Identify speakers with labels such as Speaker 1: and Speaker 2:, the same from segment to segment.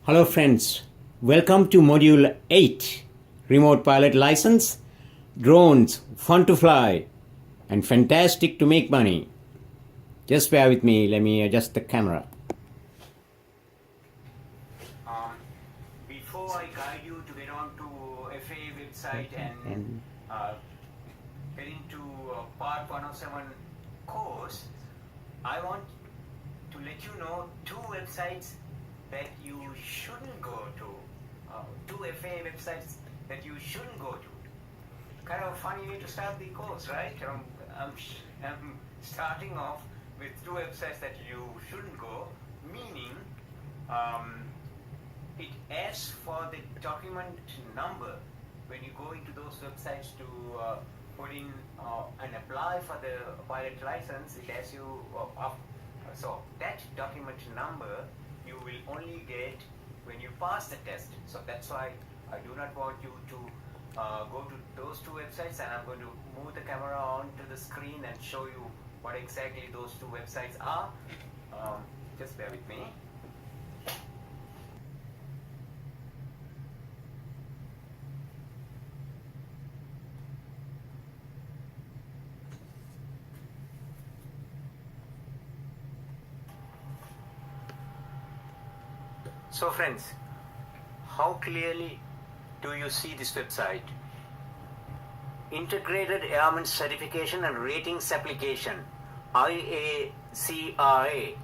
Speaker 1: Hello friends, welcome to Module 8, Remote Pilot License, Drones, Fun to Fly, and Fantastic to Make Money. Just bear with me, let me adjust the camera. Before I guide you to get on to FAA website and get into Part 107 course, I want to let you know two websites that you shouldn't go to, two FAA websites that you shouldn't go to. Kind of a funny way to start the course, right? I'm starting off with two websites that you shouldn't go, meaning it asks for the document number when you go into those websites to put in and apply for the pilot license. It asks you so that document number you will only get when you pass the test. So that's why I do not want you to go to those two websites, and I'm going to move the camera onto the screen and show you what exactly those two websites are. Just bear with me. So friends, how clearly do you see this website? Integrated Airman Certification and Ratings Application, IACRA.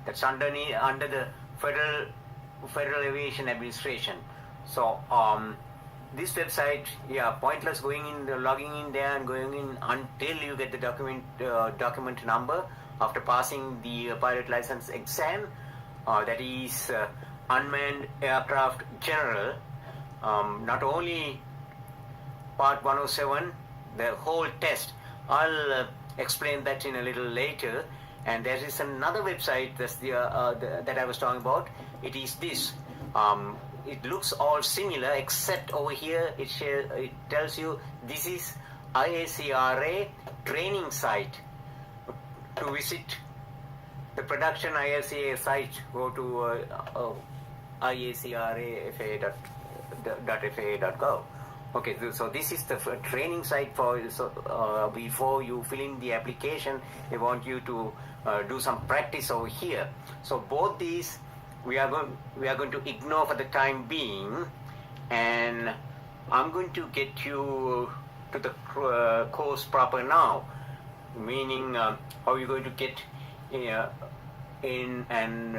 Speaker 1: That's under the Federal Aviation Administration. So this website, pointless logging in there and going in until you get the document number after passing the pilot license exam. That is Unmanned Aircraft General. Not only Part 107, the whole test. I'll explain that in a little later. And there is another website that I was talking about. It is this. It looks all similar, except over here it tells you this is IACRA training site. To visit the production IACA site, go to IACRA.faa.gov. Okay, so this is the training site for. Before you fill in the application, they want you to do some practice over here. So both these we are going to ignore for the time being, and I'm going to get you to the course proper now, meaning how you're going to get in and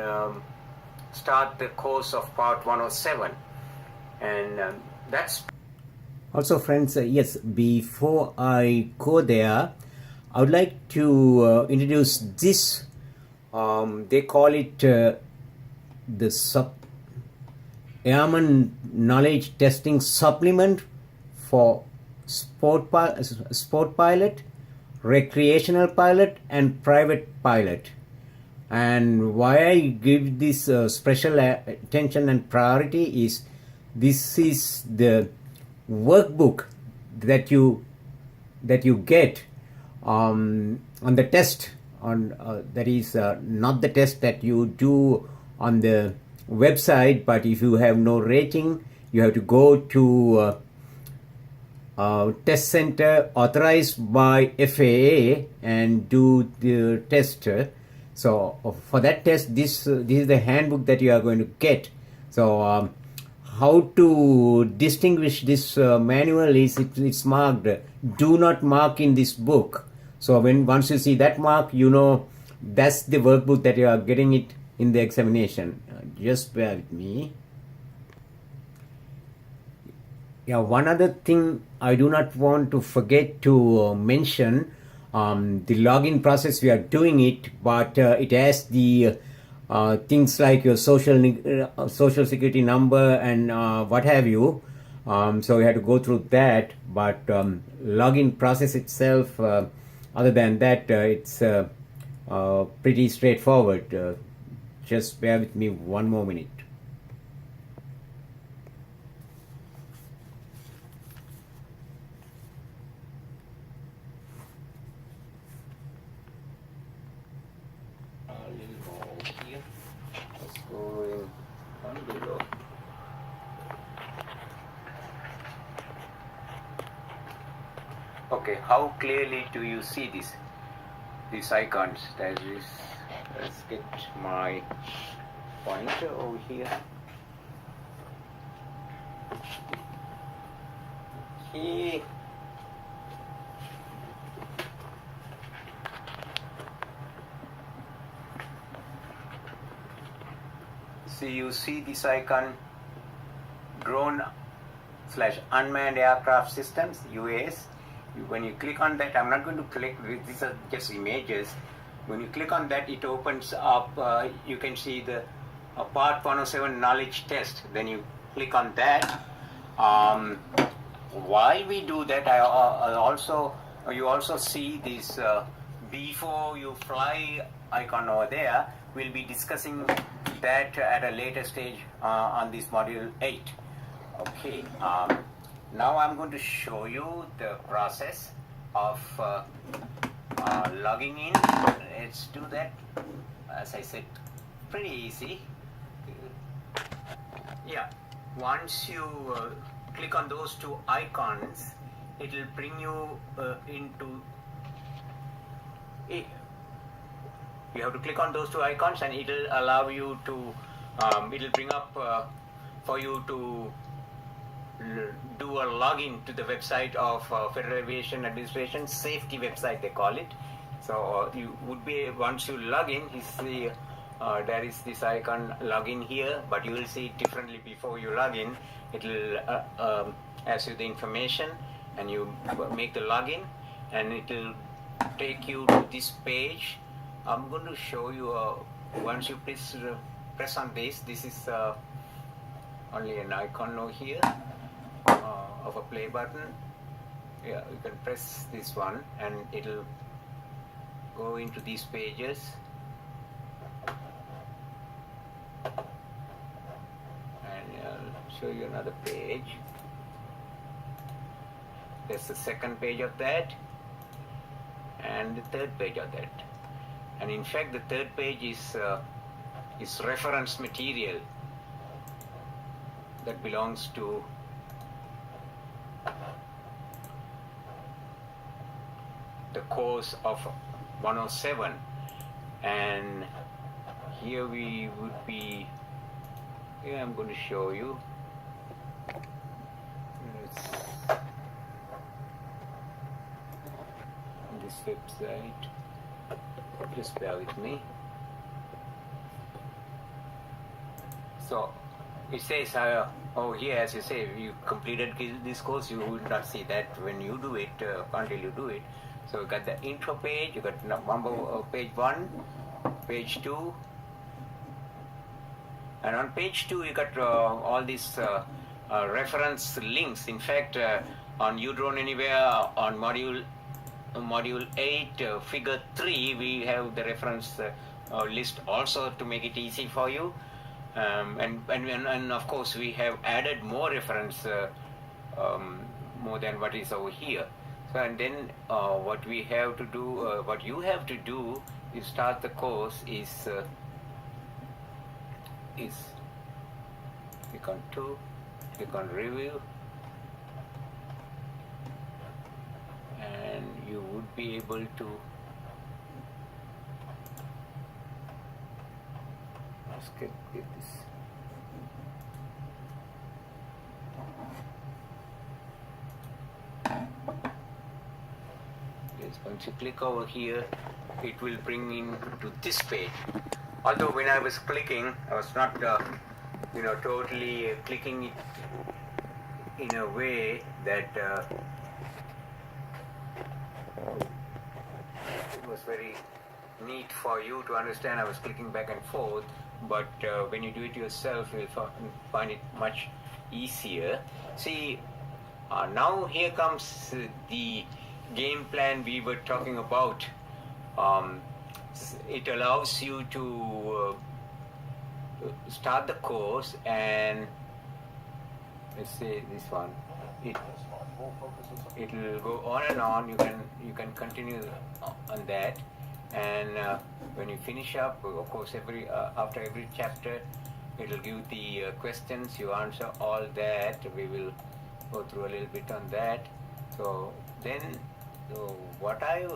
Speaker 1: start the course of Part 107, and that's also, friends. Yes, before I go there, I would like to introduce this. They call it the Airman Knowledge Testing Supplement for sport pilot, recreational pilot, and private pilot. And why I give this special attention and priority is this is the workbook that you get on the test. That is not the test that you do on the website, but if you have no rating, you have to go to test center authorized by FAA and do the test. So for that test, this is the handbook that you are going to get. So how to distinguish this manual is it's marked do not mark in this book. So once you see that mark, you know that's the workbook that you are getting it in the examination. Just bear with me. Yeah, one other thing I do not want to forget to mention. The login process, we are doing it, but it has the things like your social security number and what have you. So we have to go through that, but login process itself, other than that, it's pretty straightforward. Just bear with me one more minute. one below. Okay, how clearly do you see these icons? That is, let's get my pointer over here. Okay. So you see this icon, drone / unmanned aircraft systems, UAS. When you click on that, I'm not going to click, these are just images. When you click on that, it opens up, you can see the part 107 knowledge test. Then you click on that. While we do that, you also see this before you fly icon over there. We'll be discussing that at a later stage on this module 8. Okay, now I'm going to show you the process of logging in. Let's do that. As I said, pretty easy. Yeah, once you click on those two icons, it will bring you into you have to click on those two icons and it will allow you to it will bring up for you to do a login to the website of Federal Aviation Administration safety website, they call it. So you would be, once you log in, you see there is this icon login here, but you will see it differently before you log in. It will ask you the information and you make the login and it will take you to this page. I'm going to show you once you press on this is only an icon over here of a play button. Yeah, you can press this one and it'll go into these pages. And I'll show you another page. There's the second page of that and the third page of that. And in fact, the third page is reference material that belongs to the course of 107. And here we would be, here I'm going to show you. On this website. Just bear with me. So it says, oh here, as you say, you completed this course, you will not see that when you do it, until you do it. So you got the intro page, you got page 1, page 2, and on page 2 you got all these reference links. In fact, on uDrone Anywhere, on module 8, figure 3, we have the reference list also to make it easy for you. And of course we have added more reference more than what is over here. So and then what we have to do, what you have to do is start the course is click on 2, click on review, and you would be able to get this. Yes, once you click over here, it will bring in to this page. Although when I was clicking, I was not totally clicking it in a way that it was very neat for you to understand. I was clicking back and forth, but when you do it yourself, you'll find it much easier. See, now here comes the game plan we were talking about. It allows you to start the course, and let's say this one. It will go on and on. You can continue on that, and when you finish up, of course, after every chapter, it will give the questions, you answer all that. We will go through a little bit on that. So then what I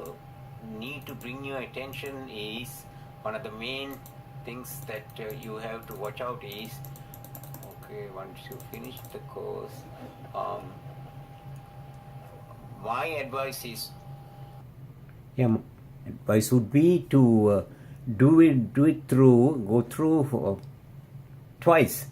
Speaker 1: need to bring your attention is one of the main things that you have to watch out is, okay, once you finish the course, my advice is, advice would be to go through twice.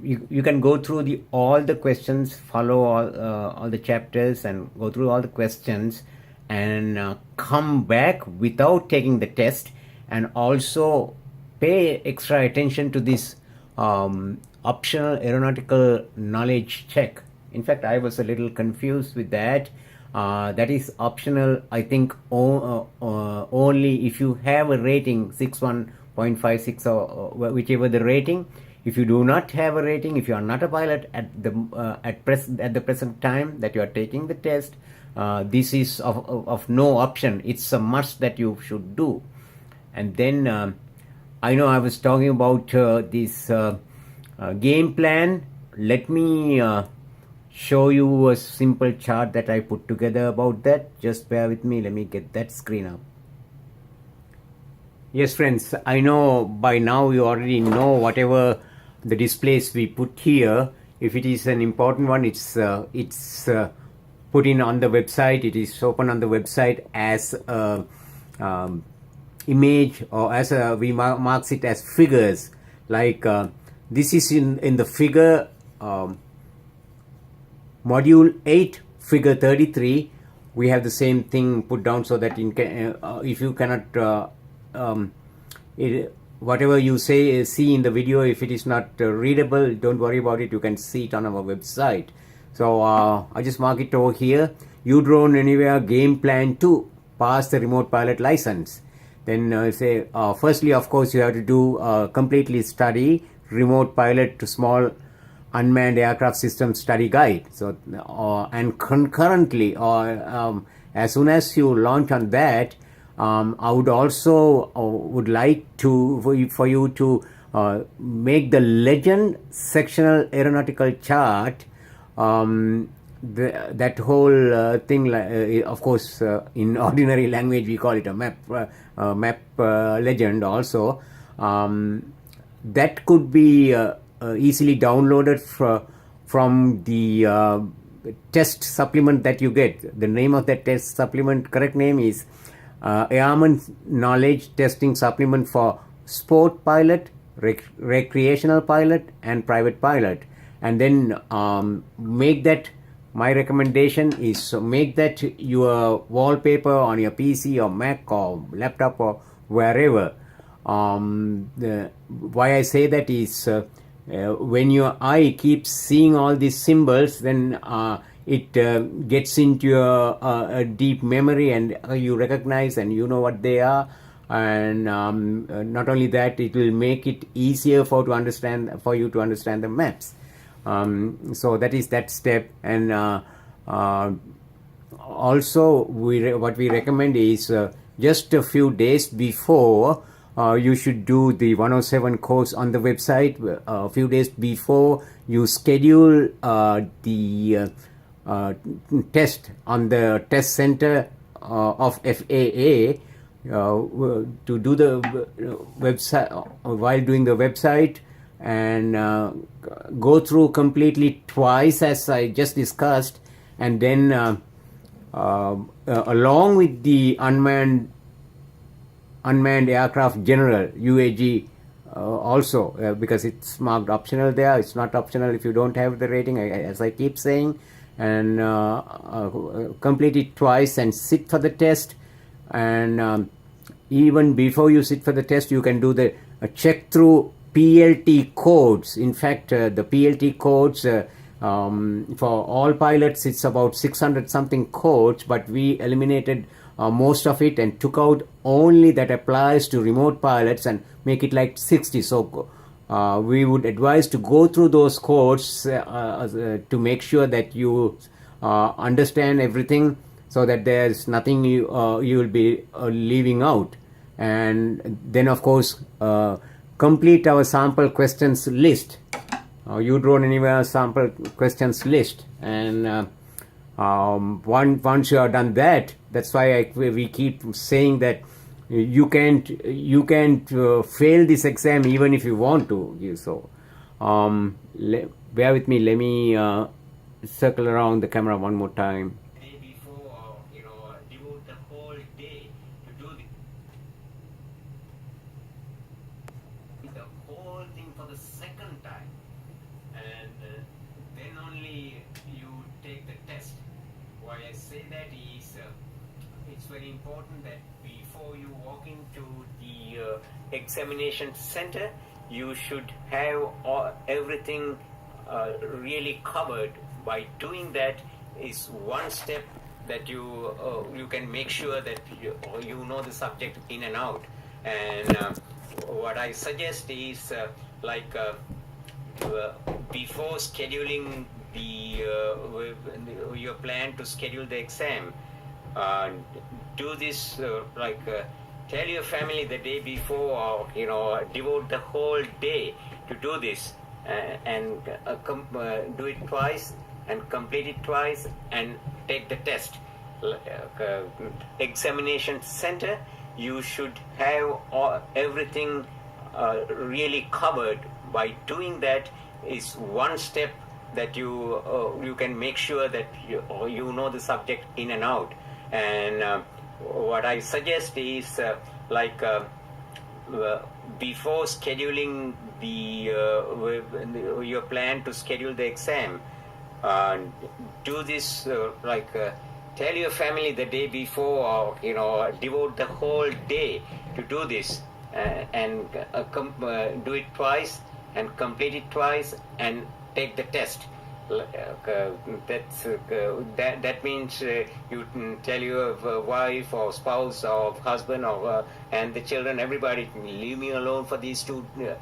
Speaker 1: You can go through all the questions, follow all the chapters and go through all the questions and come back without taking the test, and also pay extra attention to this optional aeronautical knowledge check. In fact, I was a little confused with that. That is optional, I think, only if you have a rating 61.56 or whichever the rating. If you do not have a rating, if you are not a pilot at the present time that you are taking the test, this is of no option. It's a must that you should do. And then I know I was talking about this game plan. Let me show you a simple chart that I put together about that. Just bear with me. Let me get that screen up. Yes, friends, I know by now you already know whatever the displays we put here. If it is an important one, it's put in on the website. It is open on the website as a image, or as we marks it as figures. Like this is in the figure module 8, figure 33. We have the same thing put down so that if you cannot whatever you see in the video, if it is not readable, don't worry about it. You can see it on our website. So I just mark it over here. U-Drone Anywhere Game Plan 2, pass the remote pilot license. Then say firstly, of course, you have to do completely study remote pilot to small unmanned aircraft system study guide. So and concurrently, or as soon as you launch on that, I would also would like to for you to make the legend sectional aeronautical chart. That whole thing, of course, in ordinary language we call it a map legend also. That could be easily downloaded from the test supplement that you get. The name of that test supplement, correct name is Airman Knowledge Testing Supplement for Sport Pilot, Recreational Pilot and Private Pilot. And then make that, my recommendation is make that your wallpaper on your PC or Mac or laptop or wherever. Why I say that is when your eye keeps seeing all these symbols, then it gets into a deep memory, and you recognize and you know what they are. And not only that, it will make it easier for you to understand the maps. So that is that step. And also what we recommend is just a few days before you should do the 107 course on the website. A few days before you schedule the test on the test center of FAA to do the website, while doing the website, and go through completely twice as I just discussed, and then along with the unmanned aircraft general, UAG, also because it's marked optional there. It's not optional if you don't have the rating, as I keep saying. And complete it twice and sit for the test. And even before you sit for the test, you can do the check through PLT codes. In fact, the PLT codes for all pilots, it's about 600 something codes, but we eliminated most of it and took out only that applies to remote pilots and make it like 60. So we would advise to go through those codes to make sure that you understand everything, so that there's nothing you will be leaving out. And then of course complete our sample questions list, you draw anywhere sample questions list, and once you have done that, that's why we keep saying that you can't fail this exam even if you want to. So bear with me, let me circle around the camera one more time. Day before, devote the whole day to do the whole thing for the second time, and then only you take the test. Why I say that is, it's very important that before you walk into the examination center, you should have everything really covered. By doing that is one step that you can make sure that you know the subject in and out. And what I suggest is before scheduling your plan to schedule the exam, do this tell your family the day before, or devote the whole day to do this, and do it twice and complete it twice and take the test. Examination center, you should have everything really covered. By doing that is one step that you can make sure that you know the subject in and out. And what I suggest is before scheduling your plan to schedule the exam, do this tell your family the day before, devote the whole day to do this, and do it twice and complete it twice and take the test. That means you tell your wife or spouse or husband or and the children, everybody, leave me alone for these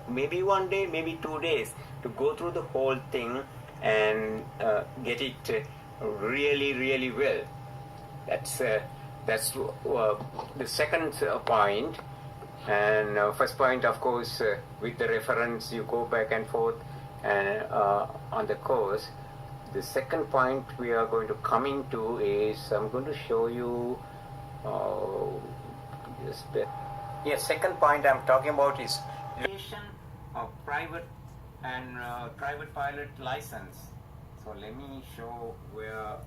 Speaker 1: maybe 1 day, maybe 2 days, to go through the whole thing and get it really, really well. That's the second point. And first point, of course, with the reference, you go back and forth and on the course. The second point we are going to come into is, I'm going to show you second point I'm talking about is of private and private pilot license. So let me show where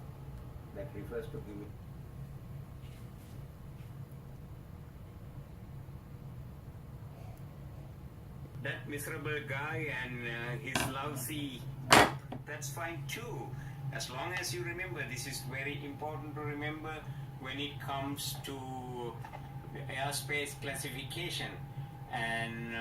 Speaker 1: that refers to. Give me. That miserable guy and his lousy, that's fine too, as long as you remember. This is very important to remember when it comes to airspace classification. And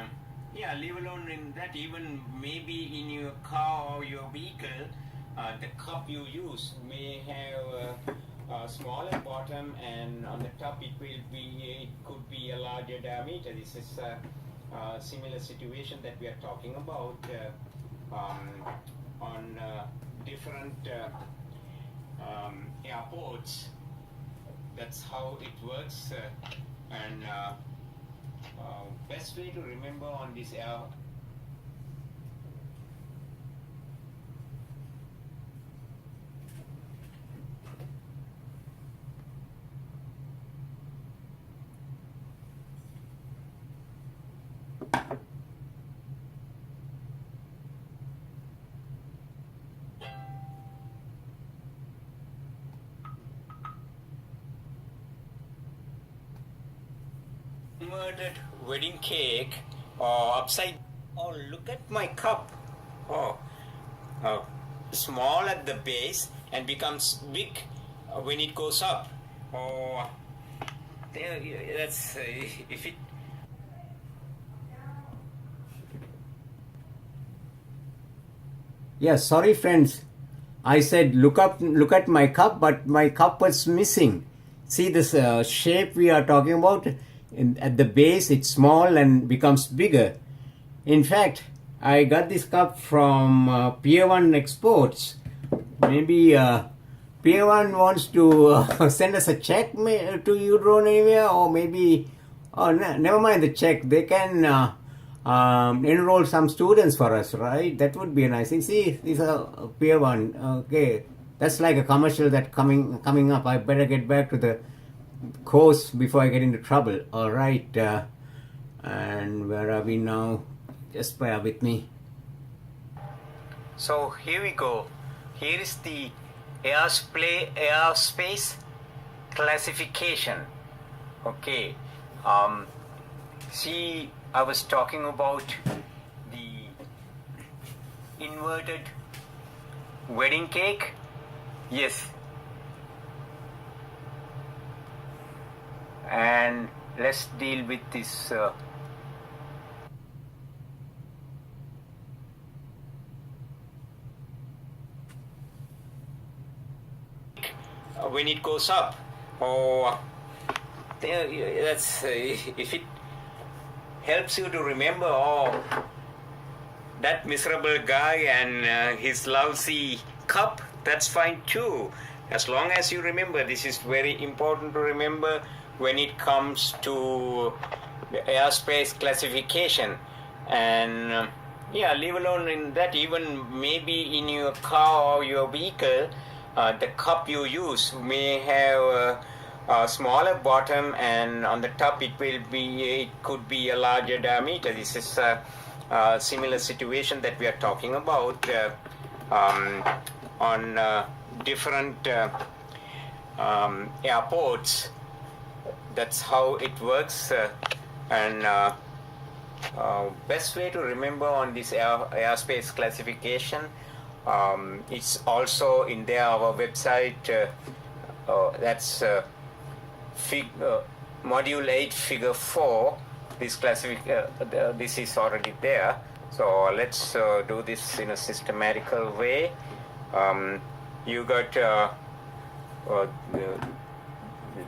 Speaker 1: leave alone in that, even maybe in your car or your vehicle, the cup you use may have a smaller bottom, and on the top it could be a larger diameter. This is similar situation that we are talking about on different airports. That's how it works, and best way to remember on this air. Inverted wedding cake or upside. Oh, look at my cup. Small at the base and becomes big when it goes up. That's if it. Yeah, sorry friends. I said look at my cup, but my cup was missing. See this shape we are talking about? At the base it's small and becomes bigger. In fact, I got this cup from Pier 1 Exports. Maybe Pier 1 wants to send us a check to you, drone anywhere, or maybe never mind the check. They can
Speaker 2: enroll some students for us, right? That would be a nice thing. See, these are peer one. Okay, that's like a commercial that coming up. I better get back to the course before I get into trouble. All right, and where are we now? Just bear with me.
Speaker 1: So here we go. Here is the airspace classification. Okay. See, I was talking about the inverted wedding cake. Yes. And let's deal with this. When it goes up, that's if it helps you to remember, that miserable guy and his lousy cup, that's fine too. As long as you remember, this is very important to remember when it comes to the airspace classification. And leave alone in that, even maybe in your car or your vehicle, the cup you use may have a smaller bottom, and on the top it could be a larger diameter. This is a similar situation that we are talking about on different airports. That's how it works, and best way to remember on this airspace classification, it's also in there, our website, that's module 8 figure 4. This this is already there, so let's do this in a systematical way. You got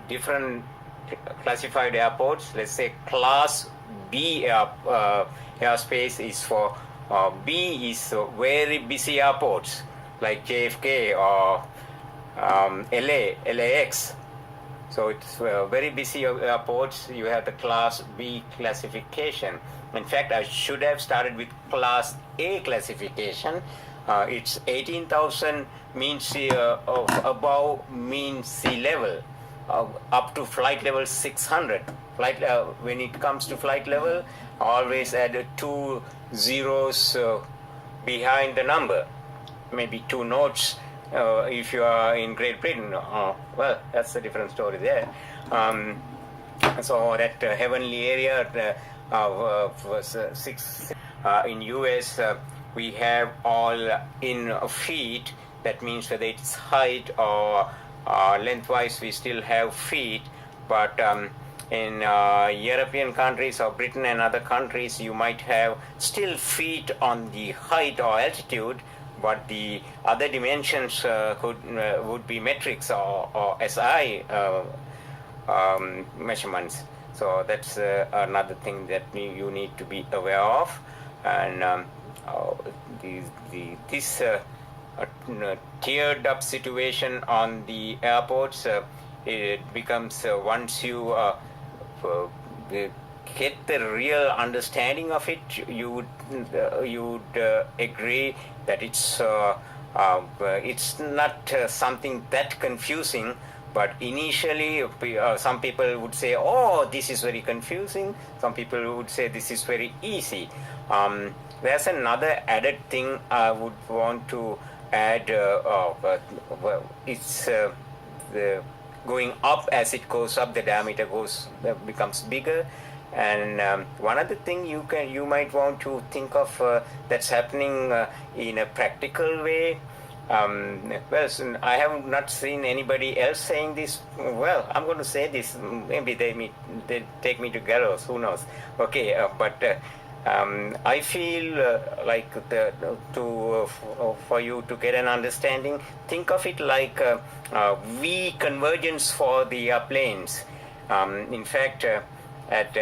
Speaker 1: different classified airports. Let's say class B airspace is for B is very busy airports like JFK or LAX. So it's very busy airports. You have the class B classification. In fact, I should have started with class A classification. It's 18,000 mean above mean sea level, up to flight level 600. When it comes to flight level, always add 2 zeros behind the number, maybe 2 notes. If you are in Great Britain, well, that's a different story there. So that heavenly area in US, we have all in feet. That means whether it's height or lengthwise, we still have feet. But in European countries or Britain and other countries, you might have still feet on the height or altitude, but the other dimensions would be metrics or SI measurements. So that's another thing that you need to be aware of. And this tiered up situation on the airports, it becomes once you get the real understanding of it, you would agree that it's not something that confusing. But initially, some people would say, "Oh, this is very confusing." Some people would say, "This is very easy." There's another added thing I would want to add. It's going up. As it goes up, the diameter becomes bigger. And one other thing you might want to think of that's happening in a practical way. Well, I have not seen anybody else saying this. Well, I'm going to say this. Maybe they take me to gallows. Who knows? Okay, but I feel like for you to get an understanding, think of it like V convergence for the planes. In fact, at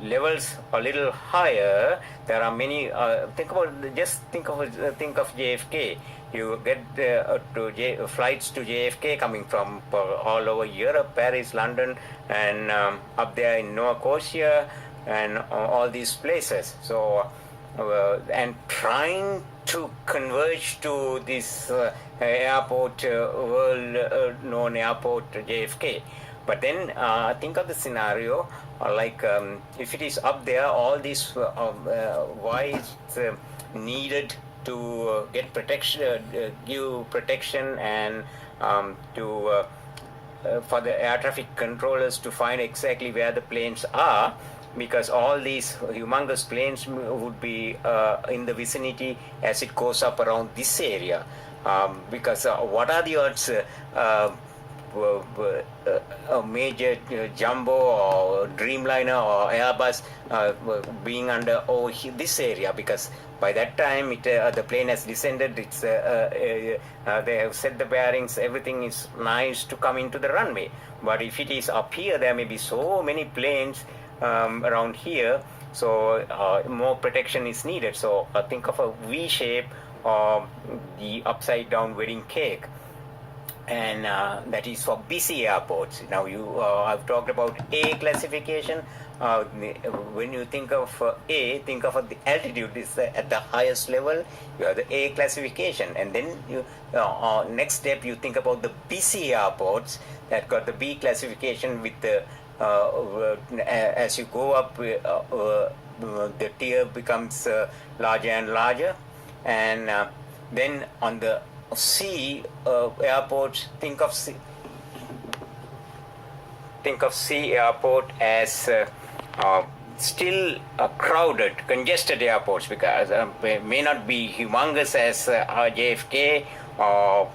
Speaker 1: levels a little higher, there are many. Think of JFK. You get flights to JFK coming from all over Europe, Paris, London, and up there in Nova Scotia, and all these places. So, and trying to converge to this airport, world-known airport, JFK. But then think of the scenario, if it is up there, all these why it's needed to get protection, give protection, and to for the air traffic controllers to find exactly where the planes are, because all these humongous planes would be in the vicinity as it goes up around this area. Because what are the odds a major jumbo or Dreamliner or Airbus being under this area? Because by that time the plane has descended, they have set the bearings, everything is nice to come into the runway. But if it is up here, there may be so many planes around here, so more protection is needed. So think of a V shape or the upside down wedding cake, and that is for busy airports. Now I've talked about A classification. When you think of A, think of the altitude is at the highest level. You have the A classification, and then next step you think about the busy airports that got the B classification. With the as you go up, the tier becomes larger and larger, and then on the C airports, think of C airport as still crowded, congested airports, because may not be humongous as JFK or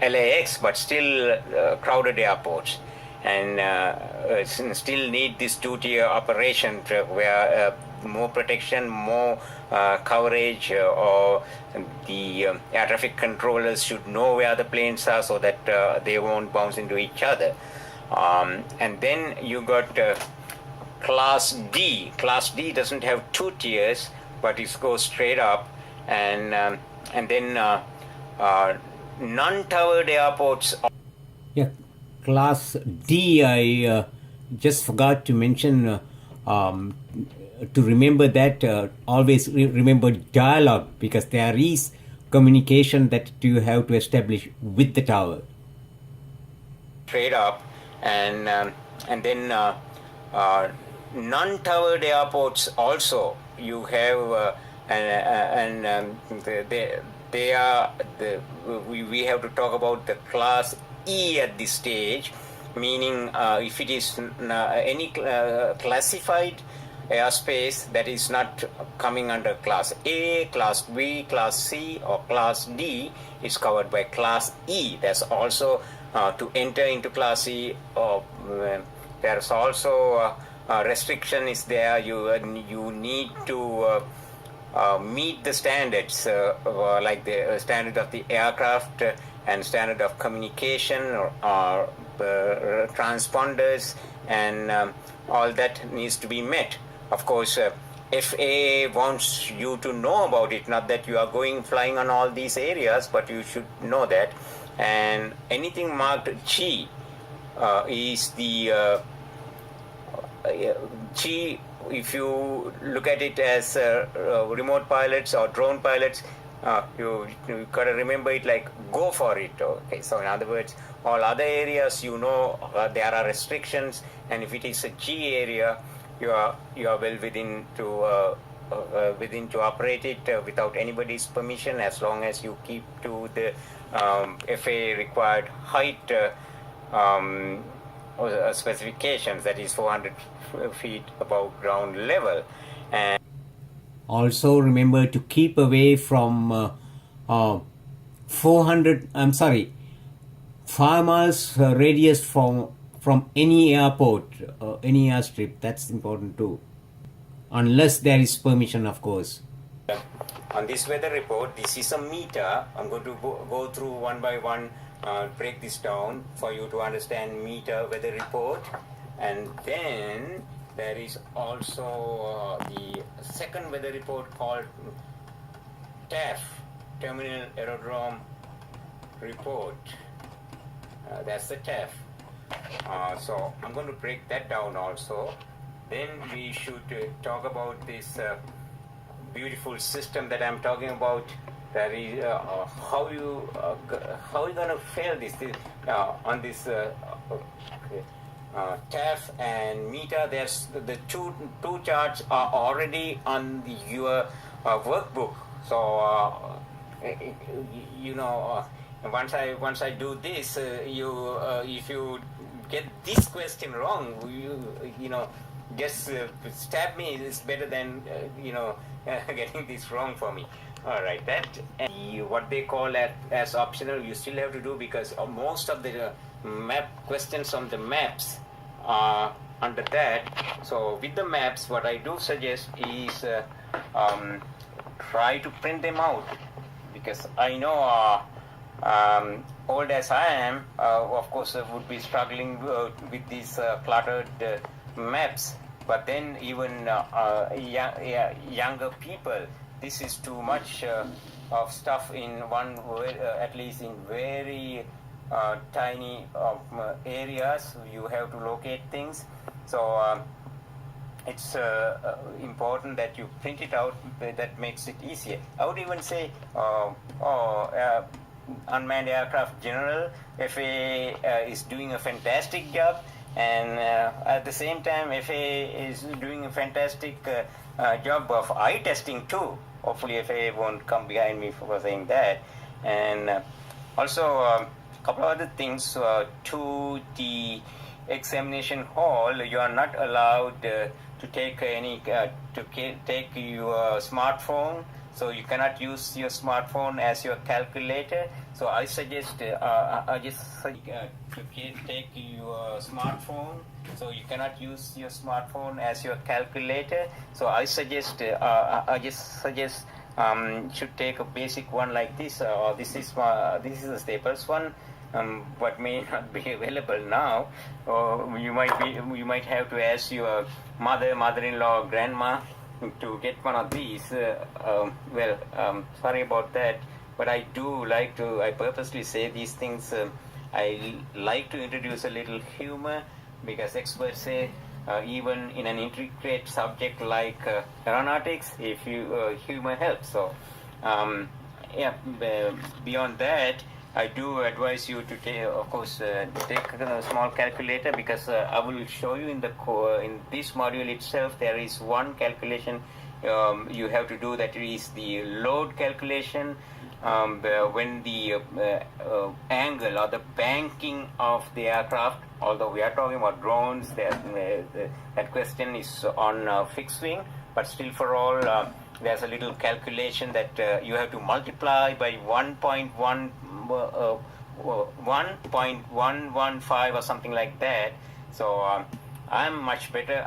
Speaker 1: LAX, but still crowded airports, and still need this two-tier operation where more protection, more coverage, or the air traffic controllers should know where the planes are so that they won't bounce into each other. And then you got Class D. Class D doesn't have two tiers, but it goes straight up, and then non-towered airports.
Speaker 2: Yeah, Class D, I just forgot to mention, to remember that, always remember dialogue, because there is communication that you have to establish with the tower.
Speaker 1: Straight up, and then non-towered airports also you have, they are we have to talk about the Class E at this stage, meaning if it is any classified airspace that is not coming under Class A, Class B, Class C, or Class D, is covered by Class E. There's also to enter into Class E, there's also restriction is there. You need to meet the standards, like the standard of the aircraft and standard of communication, or transponders, and all that needs to be met. Of course, FAA wants you to know about it, not that you are flying on all these areas, but you should know that. And anything marked G is the G. If you look at it as remote pilots or drone pilots, you got to remember it like go for it. Okay, so in other words, all other areas, there are restrictions, and if it is a G area, you are well within to operate it without anybody's permission, as long as you keep to the FAA required height specifications, that is 400 feet above ground level. And
Speaker 2: also remember to keep away from 5 miles radius from any airport, any airstrip. That's important too, unless there is permission, of course.
Speaker 1: On this weather report, this is a meter. I'm going to go through one by one, break this down for you to understand meter weather report, and then there is also the second weather report called TAF, Terminal Aerodrome Report. That's the TAF. So I'm going to break that down also. Then we should talk about this beautiful system that I'm talking about. That is how you going to fail this on this TAF and META. There's the two charts are already on your workbook. So once I do this, if you get this question wrong, just stab me. It's better than getting this wrong for me. All right, that what they call as optional, you still have to do, because most of the map questions on the maps are under that. So with the maps, what I do suggest is try to print them out, because I know old as I am, of course I would be struggling with these cluttered maps. But then even younger people, this is too much of stuff in one, at least in very tiny areas. You have to locate things. So it's important that you print it out. That makes it easier. I would even say Unmanned Aircraft General, FAA is doing a fantastic job. And at the same time, FAA is doing a fantastic job of eye testing too. Hopefully FAA won't come behind me for saying that. And also a couple of other things. To the examination hall, you are not allowed to take take your smartphone. So you cannot use your smartphone as your calculator. So I suggest to take your smartphone. So you cannot use your smartphone as your calculator. So I suggest should take a basic one like this. This is the Staples one, but may not be available now. You might have to ask your mother-in-law, grandma to get one of these. Sorry about that, but I purposely say these things. I like to introduce a little humor, because experts say even in an intricate subject like aeronautics, if humor helps. So beyond that, I do advise you to take a small calculator, because I will show you in this module itself. There is one calculation you have to do, that is the load calculation. When the angle or the banking of the aircraft, although we are talking about drones, that question is on fixed wing, but still for all, there's a little calculation that you have to multiply by 1.115 or something like that. So I'm much better.